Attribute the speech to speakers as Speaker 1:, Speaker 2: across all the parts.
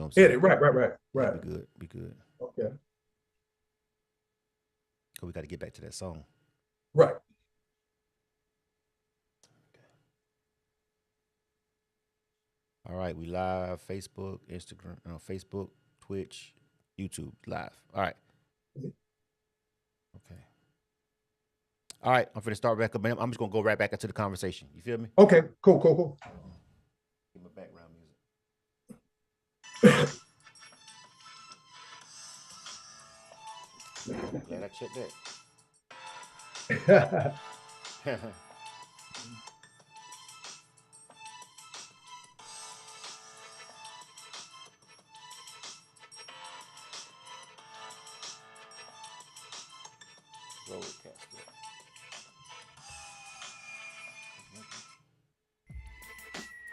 Speaker 1: what I'm saying?
Speaker 2: Edit. Right.
Speaker 1: Yeah, be good.
Speaker 2: Okay.
Speaker 1: Cause we got to get back to that song.
Speaker 2: Right.
Speaker 1: All right, we live. Facebook, Instagram, Facebook, Twitch, YouTube, live. All right. Okay. All right, I'm finna start back up. I'm just gonna go right back into the conversation. You feel me?
Speaker 2: Okay. Cool.
Speaker 1: Give my background music. Glad I checked that.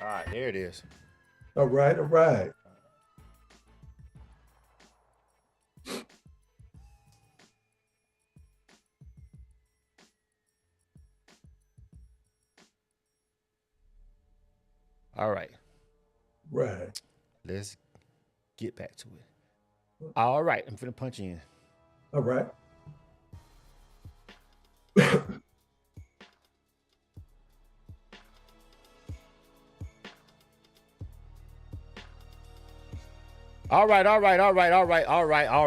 Speaker 1: All right, there it is.
Speaker 2: All right.
Speaker 1: All right.
Speaker 2: Right.
Speaker 1: Let's get back to it. All right, I'm finna punch in.
Speaker 2: All right.
Speaker 1: All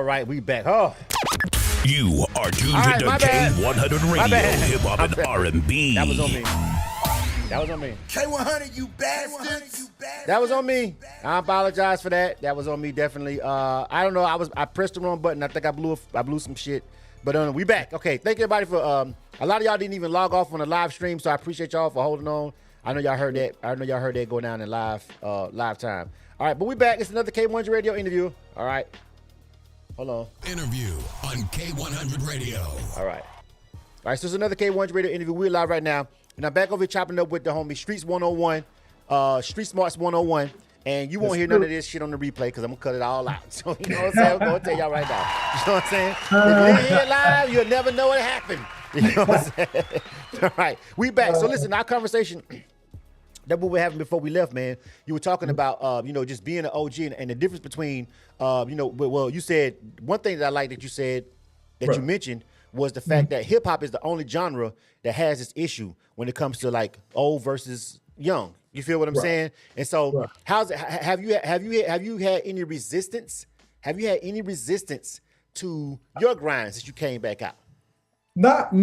Speaker 1: right. We back. Oh.
Speaker 3: You are tuned into K100 Radio, Hip Hop and R&B.
Speaker 1: That was on me.
Speaker 4: K100, you bastards.
Speaker 1: That was on me. I apologize for that. That was on me, definitely. I don't know. I pressed the wrong button. I think I blew some shit. But we back. Okay. Thank you, everybody, for a lot of y'all didn't even log off on the live stream, so I appreciate y'all for holding on. I know y'all heard that go down in live time. All right, but we back. It's another K100 Radio interview. All right. Hold on.
Speaker 3: Interview on K100 Radio.
Speaker 1: All right, so it's another K100 Radio interview. We're live right now. And I'm back over here chopping up with the homie Streets 101, Streetsmartz 101. And you won't hear none of this shit on the replay because I'm going to cut it all out. So, you know what I'm saying? I'm going to tell y'all right now. You know what I'm saying? If you ain't here live, you'll never know what happened. You know what I'm saying? All right, we back. So listen, our conversation that we were having before we left, man. You were talking about, just being an OG and the difference between, you said one thing that I like that you said that you mentioned was the fact that hip hop is the only genre that has this issue when it comes to like old versus young. You feel what I'm saying? And so, how's it? Have you had any resistance? Have you had any resistance to your grind since you came back out?
Speaker 2: Not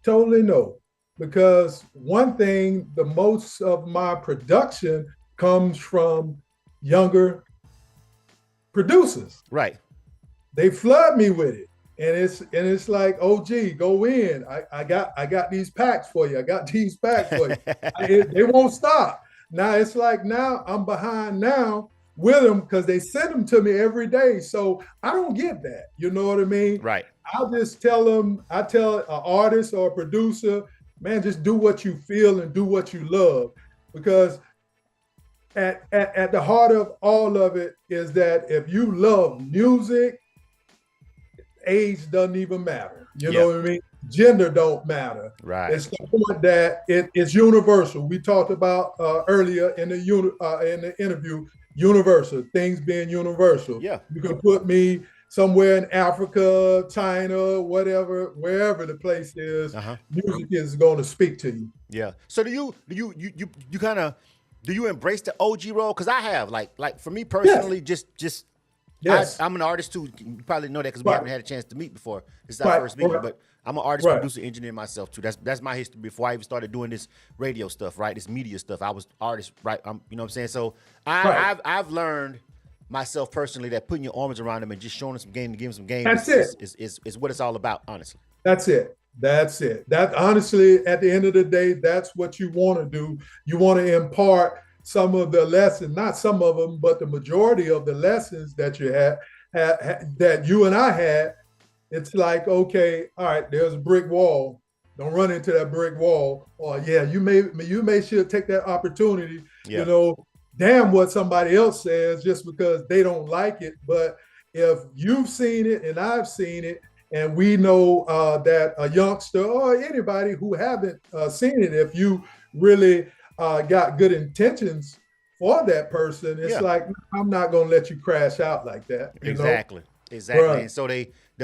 Speaker 2: totally no. Because one thing, the most of my production comes from younger producers.
Speaker 1: Right.
Speaker 2: They flood me with it. And it's like, OG, go in. I got these packs for you. I got these packs for you. They won't stop. Now it's like now I'm behind now with them because they send them to me every day. So I don't get that. You know what I mean?
Speaker 1: Right.
Speaker 2: I'll just tell them, I tell an artist or a producer, man, just do what you feel and do what you love. Because at the heart of all of it is that if you love music, age doesn't even matter. You know what I mean? Gender don't matter.
Speaker 1: Right.
Speaker 2: It's the point that it's universal. We talked about earlier in the interview, universal, things being universal.
Speaker 1: Yeah.
Speaker 2: You can put me somewhere in Africa, China, whatever, wherever the place is, music is going to speak to you.
Speaker 1: Yeah. So do you kind of embrace the OG role? Because I have, like for me personally, just I'm an artist too. You probably know that because we haven't had a chance to meet before. This is our first meeting, but I'm an artist, producer, engineer myself too. That's my history before I even started doing this radio stuff, right? This media stuff. I was artist, right? You know what I'm saying? So I've learned myself personally that putting your arms around them and just showing them some game and giving them some game is what it's all about, honestly.
Speaker 2: That's it. That honestly, at the end of the day, that's what you want to do. You want to impart some of the lessons, not some of them, but the majority of the lessons that you had that you and I had. It's like, okay, all right, there's a brick wall. Don't run into that brick wall. Or you may should take that opportunity. You know, damn what somebody else says just because they don't like it. But if you've seen it and I've seen it, and we know that a youngster or anybody who haven't seen it, if you really got good intentions for that person, it's like, I'm not going to let you crash out like that. You
Speaker 1: exactly.
Speaker 2: know?
Speaker 1: Exactly.
Speaker 2: Right.
Speaker 1: And so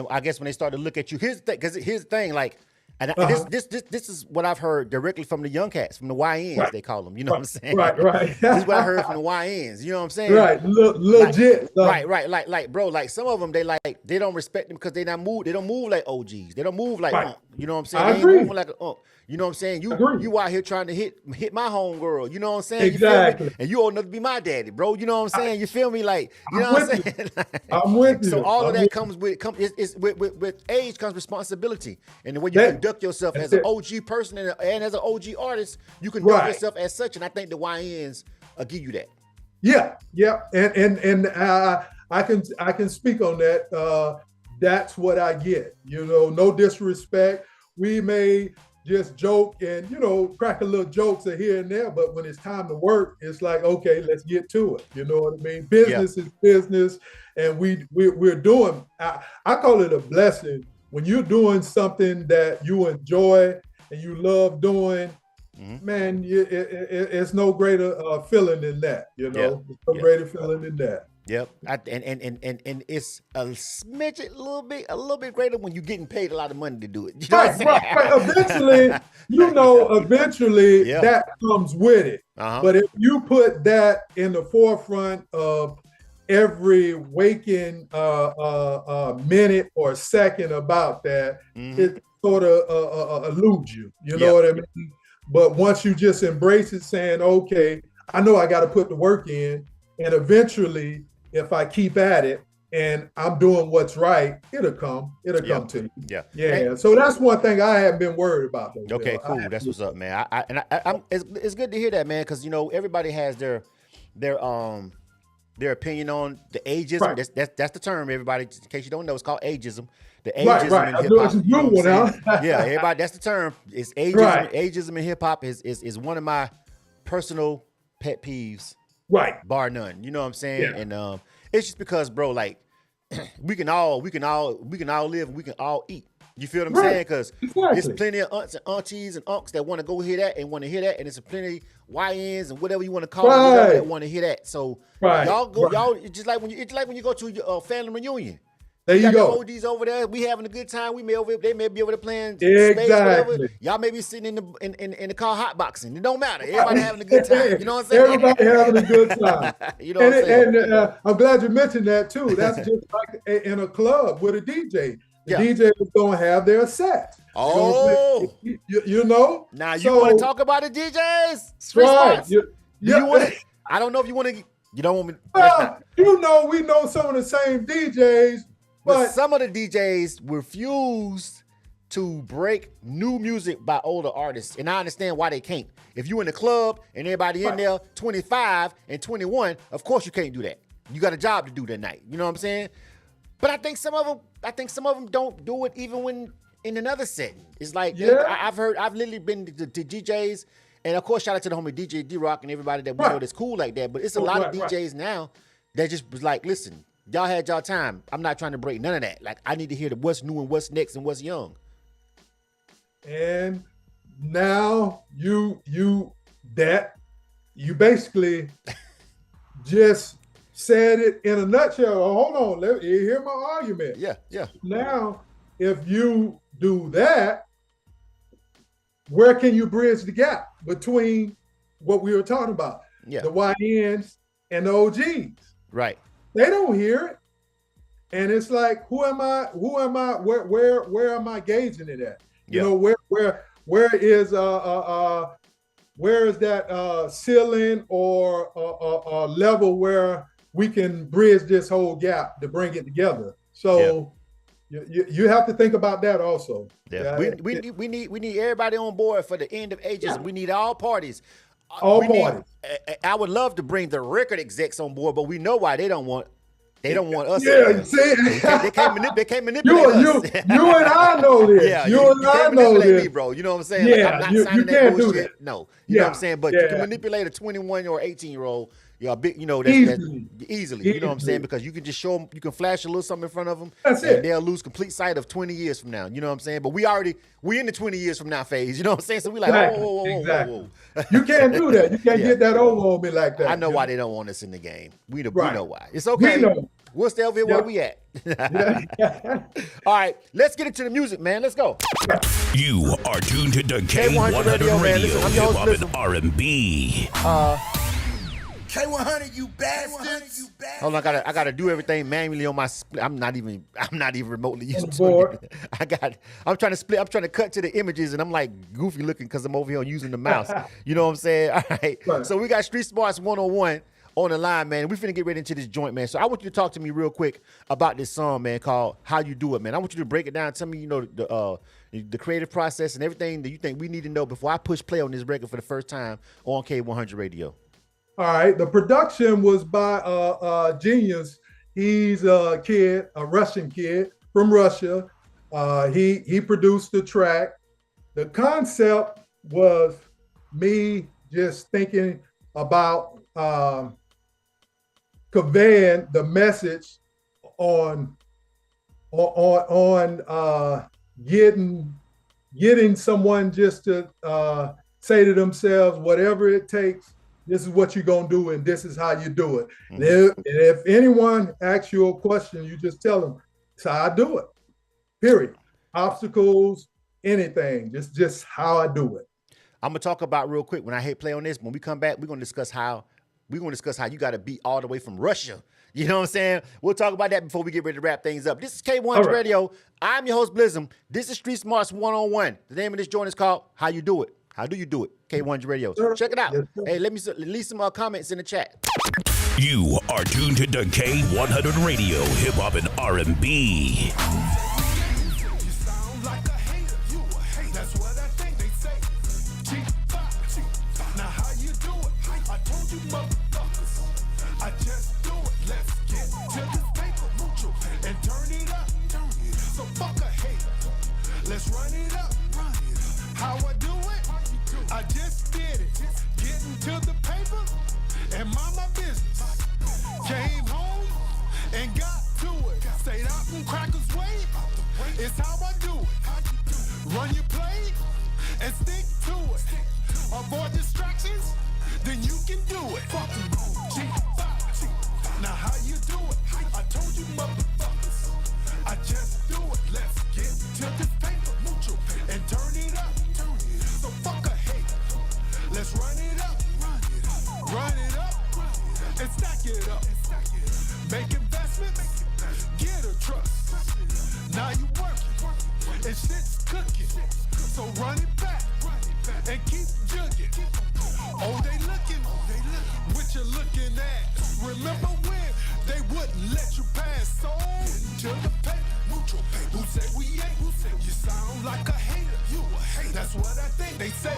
Speaker 1: I guess when they start to look at you, here's the thing, like, and this is what I've heard directly from the young cats, from the YNs, they call them. You know what I'm saying?
Speaker 2: Right.
Speaker 1: This is what I heard from the YNs. You know what I'm saying?
Speaker 2: Right. Legit.
Speaker 1: Right. Like, bro, like some of them, they don't respect them because they don't move like OGs. They don't move like you know what I'm saying?
Speaker 2: I
Speaker 1: they
Speaker 2: agree.
Speaker 1: ain't moving like a you know what I'm saying? You out here trying to hit my home girl. You know what I'm saying?
Speaker 2: Exactly.
Speaker 1: You feel me? And you old enough to be my daddy, bro. You know what I'm saying? You feel me? Like, you know what I'm saying?
Speaker 2: I'm with you.
Speaker 1: So all of that comes with age comes responsibility. And the way you conduct yourself as an OG person and as an OG artist, you conduct yourself as such. And I think the YNs give you that.
Speaker 2: Yeah. And I can speak on that. That's what I get. You know, no disrespect. We may just joke and, you know, crack a little jokes here and there, but when it's time to work, it's like, okay, let's get to it. You know what I mean? Business is business, and we're doing. I call it a blessing when you're doing something that you enjoy and you love doing. Man, it's no greater feeling than that. You know, it's no greater feeling than that.
Speaker 1: Yep, and it's a smidge, a little bit greater when you're getting paid a lot of money to do it. You know
Speaker 2: right. Eventually, that comes with it. But if you put that in the forefront of every waking minute or second about that, it sort of eludes you. You know what I mean? But once you just embrace it, saying, okay, I know I got to put the work in, and eventually, if I keep at it and I'm doing what's right, it'll come to you. Yeah. So that's one thing I haven't been worried about. Though,
Speaker 1: okay, cool. That's what's up, man. It's good to hear that, man, because you know everybody has their opinion on the ageism. Right. That's the term, everybody. In case you don't know, it's called ageism. The ageism in hip hop. You know yeah, everybody. That's the term. It's ageism. Right. Ageism in hip hop is one of my personal pet peeves.
Speaker 2: Right.
Speaker 1: Bar none. You know what I'm saying? Yeah. And it's just because, bro, like we can all live and we can all eat. You feel what I'm saying? Because there's plenty of aunts and aunties and uncles that want to go hear that and want to hear that, and there's plenty YNs and whatever you want to call them that want to hear that. So y'all it's just like when you go to your family reunion.
Speaker 2: There you go.
Speaker 1: The OGs over there, we having a good time. They may be over there playing
Speaker 2: space,
Speaker 1: whatever. Y'all may be sitting in the car hotboxing. It don't matter. Everybody having a good time. You know what I'm saying?
Speaker 2: Everybody having a good time.
Speaker 1: You know what I'm saying?
Speaker 2: And I'm glad you mentioned that too. That's just like in a club with a DJ. The DJ is going to have their set.
Speaker 1: Oh,
Speaker 2: you know.
Speaker 1: Now you want to talk about the DJs? Streetsmartz. You want? I don't know if you want to. You don't want me.
Speaker 2: Well, you know, we know some of the same DJs.
Speaker 1: But some of the DJs refuse to break new music by older artists. And I understand why they can't. If you in the club and everybody in there 25 and 21, of course you can't do that. You got a job to do that night. You know what I'm saying? But I think some of them don't do it even when in another setting. It's like I've literally been to DJs, and of course shout out to the homie DJ D-Rock and everybody that we know that's cool like that. But it's a lot of DJs now that just was like, listen, y'all had y'all time. I'm not trying to break none of that. Like, I need to hear what's new and what's next and what's young.
Speaker 2: And now you basically just said it in a nutshell. Hold on, let me hear my argument.
Speaker 1: Yeah.
Speaker 2: Now, if you do that, where can you bridge the gap between what we were talking about?
Speaker 1: Yeah.
Speaker 2: The YNs and the OGs.
Speaker 1: Right.
Speaker 2: They don't hear it. And it's like, who am I? Where am I gauging it at? You know, where is that ceiling or level where we can bridge this whole gap to bring it together? So you have to think about that also.
Speaker 1: Yeah. We need everybody on board for the end of ages. Yeah. We need all parties. I would love to bring the record execs on board, but we know why they don't want us.
Speaker 2: Yeah, see,
Speaker 1: they can't manipulate us.
Speaker 2: You and I know this.
Speaker 1: Yeah,
Speaker 2: you and I know this,
Speaker 1: me, bro. You know what I'm saying?
Speaker 2: Yeah,
Speaker 1: like, I'm not
Speaker 2: you
Speaker 1: signing
Speaker 2: can't
Speaker 1: that
Speaker 2: do
Speaker 1: bullshit.
Speaker 2: that.
Speaker 1: No, you know what I'm saying. But you can manipulate a 21 or 18-year-old. Yeah, big, easily. You know what I'm saying? Because you can just show them, you can flash a little something in front of them,
Speaker 2: That's
Speaker 1: and
Speaker 2: it.
Speaker 1: they'll lose complete sight of 20 years from now. You know what I'm saying? But we in the 20 years from now phase. You know what I'm saying? So we like,
Speaker 2: Exactly. You can't do that. You can't get that over on me like that.
Speaker 1: I know why they don't want us in the game. We know why. It's
Speaker 2: We
Speaker 1: okay.
Speaker 2: know.
Speaker 1: We'll stay over here where we at. All right, let's get into the music, man. Let's go.
Speaker 3: You are tuned to the K100 Radio,
Speaker 1: I'm your host,
Speaker 3: hip-hop and R&B.
Speaker 4: K100, you bastards.
Speaker 1: Hold on, I gotta do everything manually on my split. I'm not even remotely used to it. I'm trying to cut to the images, and I'm like goofy looking because I'm over here using the mouse. You know what I'm saying? All right. So we got Streetsmartz 101 on the line, man. We finna get right into this joint, man. So I want you to talk to me real quick about this song, man, called How You Do It, man. I want you to break it down. Tell me, the creative process and everything that you think we need to know before I push play on this record for the first time on K100 Radio.
Speaker 2: All right. The production was by Genius. He's a Russian kid from Russia. He produced the track. The concept was me just thinking about conveying the message on getting someone just to say to themselves, whatever it takes, this is what you're gonna do, and this is how you do it. Mm-hmm. And if anyone asks you a question, you just tell them, "It's how I do it." Period. Obstacles, anything, just how I do it.
Speaker 1: I'm gonna talk about real quick when I hit play on this. When we come back, we're gonna discuss how you got to beat all the way from Russia. You know what I'm saying? We'll talk about that before we get ready to wrap things up. This is K100 Radio. I'm your host, Blizzum. This is Streetsmartz 101. The name of this joint is called How You Do It. How do you do it? K100 Radio. Check it out. Yes, hey, let me leave some comments in the chat.
Speaker 3: You are tuned to the K100 Radio, hip hop and R&B.
Speaker 4: Let's run it up. How I do it? I just did it. Getting to the paper and mind my business. Came home and got to it. Stayed out in Crackers Way. It's how I do it. Run your play and stick to it. Avoid distractions, then you can do it. Now how you do it? I told you motherfuckers. I just do it. Let's get to this paper, mucho, and turn it up. So fuck a hate. Let's run it up. Run it up. And stack it up. Make investments. Get a trust. Now you working. And shit's cooking. So run it back. And keep jugging. Oh, they looking. What you looking at? Remember when they wouldn't let you pass on to the paper? Mutual paper. Who say we ain't? Who say you sound like a hater? You a hater. That's what I think they say.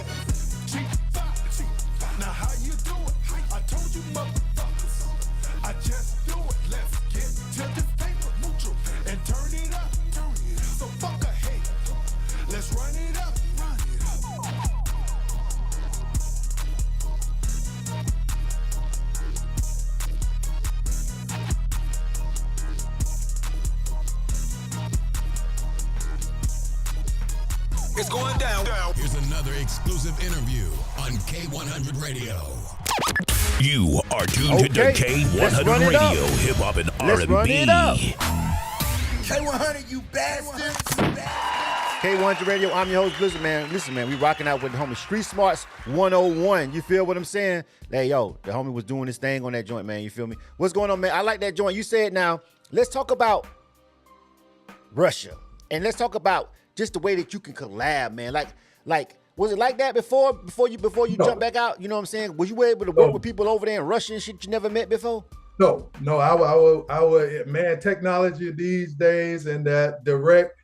Speaker 4: Cheap five. Now how you do it? I told you motherfuckers. I just do it. Let's get to this paper. Mutual and turn it up. So fuck a hater. Let's run it up.
Speaker 3: It's going down. Here's another exclusive interview on K100 Radio. You are tuned to the K100 Radio, hip hop and R&B.
Speaker 1: Run it up.
Speaker 4: K100, you bastards.
Speaker 1: K100 Radio, I'm your host, Blizzard, man. Listen, man, we rocking out with the homie Streetsmartz 101. You feel what I'm saying? Hey, yo, the homie was doing this thing on that joint, man. You feel me? What's going on, man? I like that joint. You said now, let's talk about Russia. And let's talk about just the way that you can collab, man. Like, was it like that before you jump back out? You know what I'm saying? Was you able to work with people over there in Russia and shit you never met before?
Speaker 2: No. I would, man, technology these days and that direct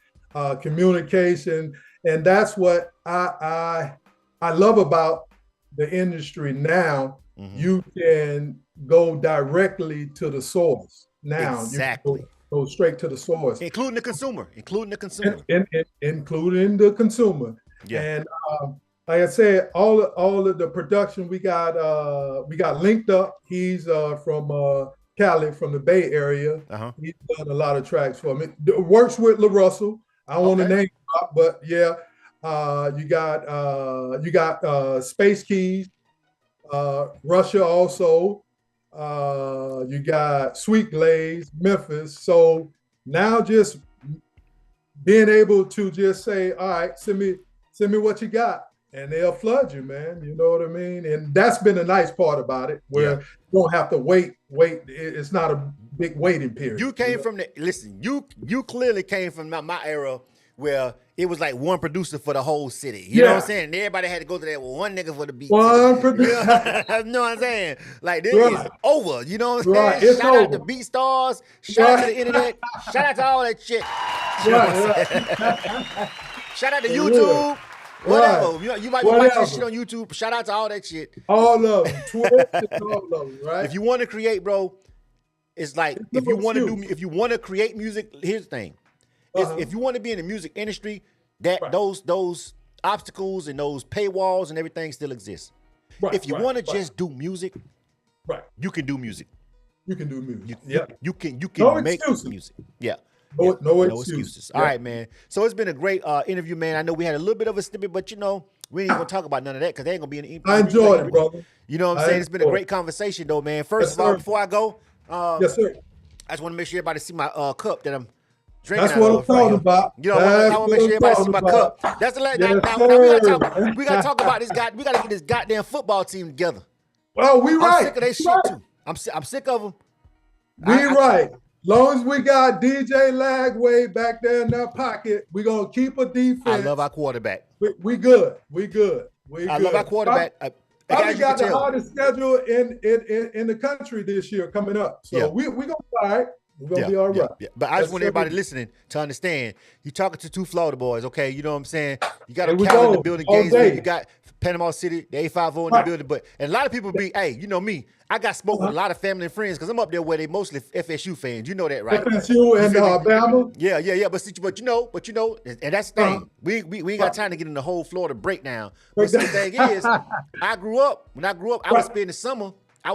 Speaker 2: communication, and that's what I love about the industry now. Mm-hmm. You can go directly to the source now.
Speaker 1: Exactly.
Speaker 2: You go straight to the source,
Speaker 1: including the consumer.
Speaker 2: Including the consumer.
Speaker 1: Yeah.
Speaker 2: And like I said, all of the production we got linked up. He's from Cali, from the Bay Area. He's done a lot of tracks for me. Works with La Russell. I don't want to name drop, but yeah. You got Space Keys, Russia also. You got Sweet Glaze, Memphis. So now just being able to just say, all right, send me what you got, and they'll flood you, man. You know what I mean? And that's been a nice part about it, where you don't have to wait. It's not a big waiting period.
Speaker 1: You came from you clearly came from my era where it was like one producer for the whole city. You know what I'm saying? And everybody had to go to that with one nigga for the beat.
Speaker 2: One producer.
Speaker 1: You know what I'm saying? Like, this is over. You know what I'm saying?
Speaker 2: It's
Speaker 1: shout out
Speaker 2: over.
Speaker 1: to Beatstars. Shout out to the internet. Shout out to all that shit. You know what I'm saying? Shout out to YouTube. Whatever. You might be watching this shit on YouTube. Shout out to all that shit.
Speaker 2: All of them. Twitter, all of them, right?
Speaker 1: If you want to create, bro, it's like, if you want to create music, here's the thing. If you want to be in the music industry, those obstacles and those paywalls and everything still exist. If you want to just do music, you can do music.
Speaker 2: You can do music.
Speaker 1: You can
Speaker 2: No
Speaker 1: make
Speaker 2: excuses.
Speaker 1: music. Yeah.
Speaker 2: No excuses.
Speaker 1: All right, man. So it's been a great interview, man. I know we had a little bit of a snippet, but we ain't even gonna talk about none of that because they ain't gonna be in the.
Speaker 2: I enjoyed it, brother.
Speaker 1: You know what I'm saying? It's been a great conversation, though, man. First of all, before I go,
Speaker 2: yes, sir.
Speaker 1: I just want to make sure everybody see my cup that I'm drinking.
Speaker 2: That's what I'm talking about.
Speaker 1: You know, I want to make sure everybody see my cup. That's the last. Now we gotta talk about this guy. We gotta get this goddamn football team together.
Speaker 2: Well, we right.
Speaker 1: I'm sick of that shit too. I'm sick of them.
Speaker 2: We right. Long as we got DJ Lagway back there in that pocket, we're gonna keep a defense.
Speaker 1: I love our quarterback.
Speaker 2: We good.
Speaker 1: I love our quarterback.
Speaker 2: Probably got the hardest schedule in the country this year coming up. So we gonna be all right. We're gonna be all right.
Speaker 1: Yeah. But I just want everybody listening to understand. You're talking to two Florida boys, okay? You know what I'm saying? You got a calendar in the building, Gainesville. You got Panama City, the A50 in the building. And a lot of people hey, you know me. I got smoke with a lot of family and friends because I'm up there where they mostly FSU fans. You know that, right?
Speaker 2: FSU and Alabama.
Speaker 1: Yeah. But you know, and that's the thing. We ain't got time to get in the whole Florida breakdown. But the thing is, when I grew up, I was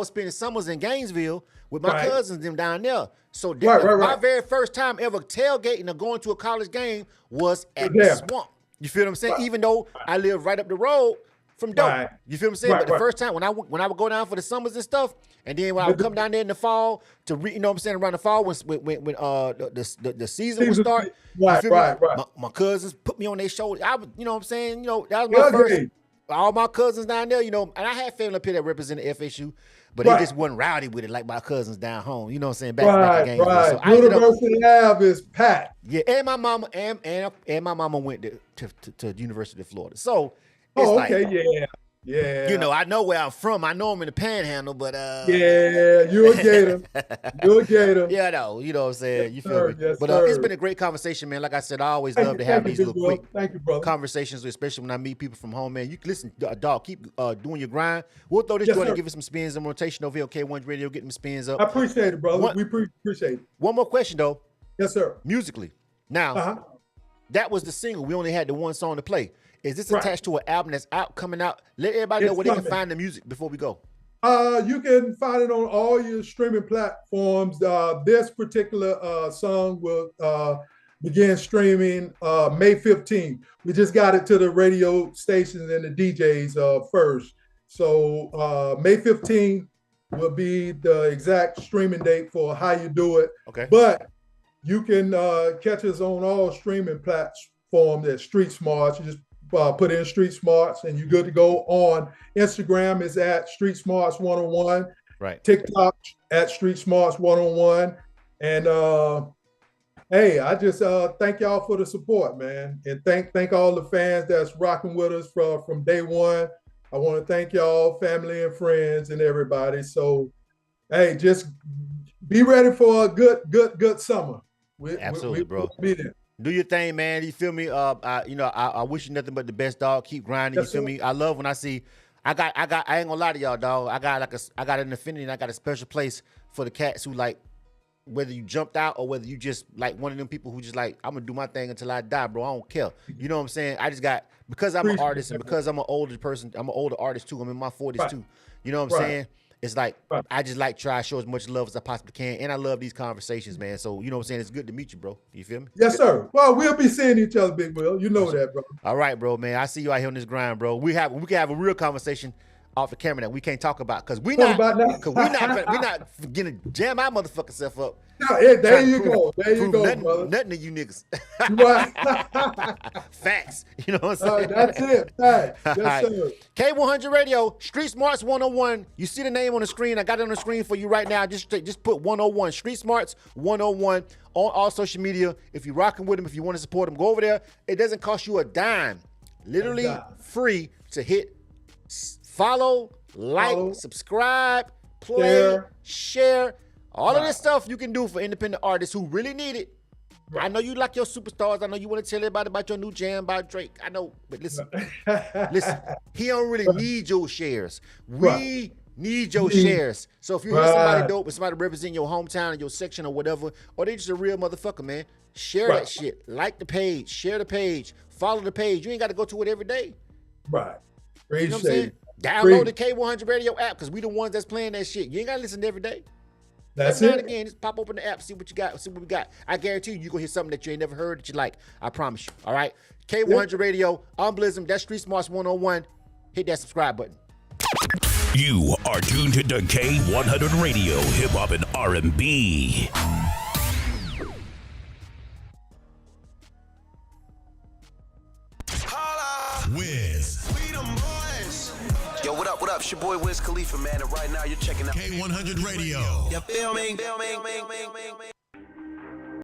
Speaker 1: spending summers in Gainesville with my cousins them down there. So my very first time ever tailgating or going to a college game was at the Swamp. You feel what I'm saying? Even though I live right up the road from Dope. You feel what I'm saying? But the first time when I would go down for the summers and stuff, and then when I would come down there in the fall to you know what I'm saying, around the fall when the season would start. My cousins put me on their shoulders. I would, you know what I'm saying? You know, that was my first. All my cousins down there, you know, and I had family up here that represented FSU, but they just wasn't rowdy with it like my cousins down home. You know what I'm saying? Back in Gainesville. So
Speaker 2: University Ave is packed.
Speaker 1: Yeah, and my mama and my mama went to University of Florida. So it's you know, I know where I'm from. I know I'm in the Panhandle, but
Speaker 2: you're a Gator. You're a Gator.
Speaker 1: Yeah, I know. You know what I'm saying? You feel me?
Speaker 2: Yes,
Speaker 1: but it's been a great conversation, man. Like I said, I always love to have these little quick conversations, especially when I meet people from home, man. You can listen, dog. Keep doing your grind. We'll throw this joint and give it some spins in rotation over here. OK1 Radio, getting them spins up.
Speaker 2: I appreciate it, brother. We appreciate it.
Speaker 1: One more question, though.
Speaker 2: Yes, sir.
Speaker 1: Musically, now that was the single. We only had the one song to play. Is this attached to an album that's coming out? Let everybody know where they can find the music before we go.
Speaker 2: You can find it on all your streaming platforms. This particular song will begin streaming May 15th. We just got it to the radio stations and the DJs first. So May 15th will be the exact streaming date for How You Do It. Okay. But you can catch us on all streaming platforms at Streetsmartz. You just put in Streetsmartz and you're good to go. On Instagram is at Streetsmartz 101. Right. TikTok at Streetsmartz 101. And hey, I just thank y'all for the support, man. And thank all the fans that's rocking with us from day one. I want to thank y'all, family and friends and everybody. So hey, just be ready for a good summer.
Speaker 1: Absolutely, bro.
Speaker 2: Be there.
Speaker 1: Do your thing, man. You feel me? I wish you nothing but the best, dog. Keep grinding. You feel me? I love when I see. I ain't gonna lie to y'all, dog. I got an affinity and I got a special place for the cats who like whether you jumped out or whether you just like one of them people who just like, I'm gonna do my thing until I die, bro. I don't care. You know what I'm saying? I just got, because I'm an artist and because I'm an older person, I'm an older artist too. I'm in my 40s too. You know what I'm saying? It's like, I just like try to show as much love as I possibly can. And I love these conversations, man. So, you know what I'm saying? It's good to meet you, bro. You feel me?
Speaker 2: Yes, sir. Well, we'll be seeing each other, Big Will. You know that, bro.
Speaker 1: All right, bro, man. I see you out here on this grind, bro. We can have a real conversation off the camera that we can't talk about because we're not gonna jam our motherfucking self up.
Speaker 2: No, there you go. There you go, brother.
Speaker 1: Nothing to you niggas.
Speaker 2: Right.
Speaker 1: Facts. You know what I'm saying?
Speaker 2: That's it. Facts. Yes, sir.
Speaker 1: K100 Radio, Streetsmartz 101. You see the name on the screen. I got it on the screen for you right now. Just put 101. Streetsmartz 101 on all social media. If you're rocking with them, if you want to support them, go over there. It doesn't cost you a dime. Literally free to hit follow, like, subscribe, play, share. All of this stuff you can do for independent artists who really need it. I know you like your superstars. I know you want to tell everybody about your new jam by Drake. I know, but listen, he don't really need your shares. We need your shares. So if you hear somebody dope and somebody represent your hometown and your section or whatever, or they just a real motherfucker, man, share that shit. Like the page, share the page, follow the page. You ain't got to go to it every day.
Speaker 2: Right.
Speaker 1: You know what I'm saying? Download the K100 Radio app because we the ones that's playing that shit. You ain't got to listen every day.
Speaker 2: That's
Speaker 1: Every
Speaker 2: it.
Speaker 1: now and again, just pop open the app, see what you got, see what we got. I guarantee you're going to hear something that you ain't never heard that you like. I promise you. All right? K100 Radio, I'm Blizzum. That's Streetsmartz 101. Hit that subscribe button.
Speaker 3: You are tuned to K100 Radio, hip hop and R&B. Wiz.
Speaker 5: Yo, what up? It's your boy Wiz Khalifa, man. And right now you're checking out
Speaker 3: K100 Radio.
Speaker 5: You feel me?